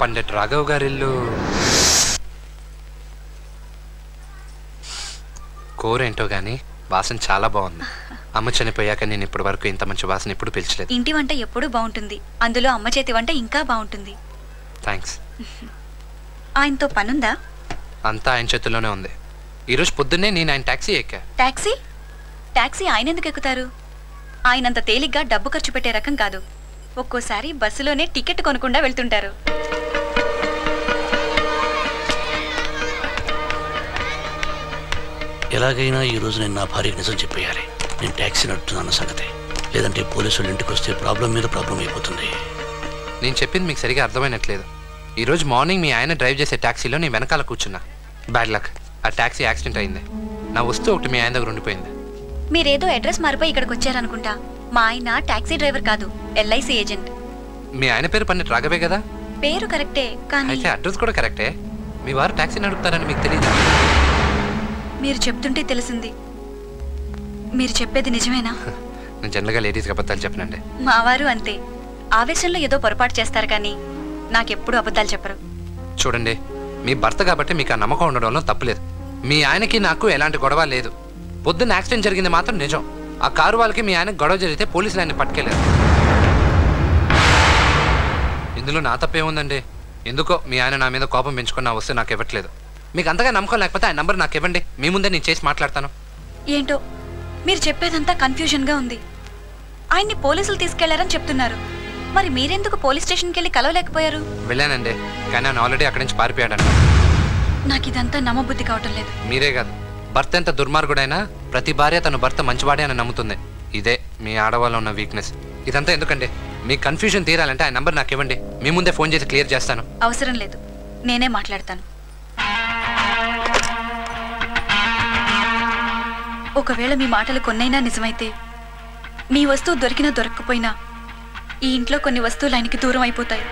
పండిట్ రాఘవ్ గారి ఇల్లు కూరేంటో గానీ వాసన చాలా బాగుంది. అమ్మ చనిపోయాక నేను ఇప్పటి వరకు ఇంత మంచి వాసన ఎప్పుడు పిలిచలేదు. ఇంటి వంట ఎప్పుడూ బాగుంటుంది, అందులో అమ్మ చేతి వంట ఇంకా బాగుంటుంది. థ్యాంక్స్. ఆయనతో పనుందా? అంతా ఆయన చేతుల్లోనే ఉంది. ఈరోజు పొద్దున్నే నేను ఆయన టాక్సీ ఎక్కా. టాక్సీ? టాక్సీ ఆయన ఎందుకు ఎక్కుతారు? ఆయనంత తేలిగ్గా డబ్బు ఖర్చు పెట్టే రకం కాదు. ఒక్కోసారి బస్సులోనే టికెట్ కొనకుండా వెళ్తుంటారు. ఎలాగైనా ఈరోజు నేను నా భార్యకి నిజం చెప్పేయాలి. నేను ట్యాక్సీ నడుపుతున్నాను సంగతి, లేదంటే పోలీసులు ఇంటికి వస్తే ప్రాబ్లం మీద ప్రాబ్లం అయిపోతుంది. నేను చెప్పింది మీకు సరిగా అర్థమైనట్లేదు. ఈరోజు మార్నింగ్ మీ ఆయన డ్రైవ్ చేసే ట్యాక్సీలో నేను వెనకాల కూర్చున్నా. బ్యాడ్ లక్, ఆ ట్యాక్సీ యాక్సిడెంట్ అయింది. నా వస్తువు ఒకటి మీ ఆయన దగ్గర ఉండిపోయింది. మీరేదో అడ్రస్ మారిపోయి ఇక్కడికి వచ్చారనుకుంటా. మా ఆయన టాక్సీ డ్రైవర్ కాదు, ఎల్ఐసి ఏజెంట్. మీ ఆయన పేరు పండిట్ రాఘవే కదా? పేరు కరెక్టే, కానీ అయితే అడ్రస్ కూడా కరెక్టే. మీ వారు టాక్సీ నడుపుతారని మీకు తెలియదు? మీరు చెప్తుంటే తెలిసింది. మీరు చెప్పేది నిజమేనా? నేను జనరల్గా లేడీస్కి అబద్ధాలు చెప్పనండి. మా వారు అంతే, ఆవేశంలో ఏదో పొరపాటు చేస్తారు, కానీ నాకెప్పుడు అబద్ధాలు చెప్పరు. చూడండి, మీ భర్త కాబట్టి మీకు ఆ నమ్మకం ఉండడంలో తప్పులేదు. మీ ఆయనకి నాకు ఎలాంటి గొడవ లేదు. పొద్దున్న యాక్సిడెంట్ జరిగింది మాత్రం నిజం. ఆ కారు వాళ్ళకి మీ ఆయనకు గొడవ జరిగితే పోలీసులు ఆయన్ని పట్టుకెళ్ళారు. ఇందులో నా తప్పేముందండి? ఎందుకో మీ ఆయన నా మీద కోపం పెంచుకున్న వస్తే నాకు ఇవ్వట్లేదు. మీకు అంతగా నమ్మకం లేకపోతే ఆ నంబర్ నాకు ఇవ్వండి, మీ ముందే నేను చేసి మాట్లాడతాను. ఏంటో మీరు చెప్పేదంతా కన్ఫ్యూజన్గా ఉంది. ఆయన్ని పోలీసులు తీసుకెళ్లారని చెప్తున్నారు. మరి మీరెందుకు పోలీస్ స్టేషన్కి వెళ్ళి కలవలేకపోయారు? వెళ్ళానండి, కానీ ఆయన ఆల్రెడీ అక్కడి నుంచి పారిపోయాడంట. నాకు ఇదంతా నమ్మబుద్ధి కావటం లేదు. మీరే కాదు, భర్త ఎంత దుర్మార్గుడైనా ప్రతి భార్య తన భర్త మంచివాడే అని నమ్ముతుంది. ఇదే మీ ఆడవాళ్ళ ఉన్న వీక్నెస్. ఇదంతా ఎందుకండి? మీ కన్ఫ్యూజన్ తీరాలంటే ఆ నంబర్ నాకు ఇవ్వండి, మీ ముందే ఫోన్ చేసి క్లియర్ చేస్తాను. అవసరం లేదు, నేనే మాట్లాడతాను. ఒకవేళ మీ మాటలు కొన్నైనా నిజమైతే, మీ వస్తువు దొరికినా దొరక్కపోయినా ఈ ఇంట్లో కొన్ని వస్తువులు ఆయనకి దూరం అయిపోతాయి.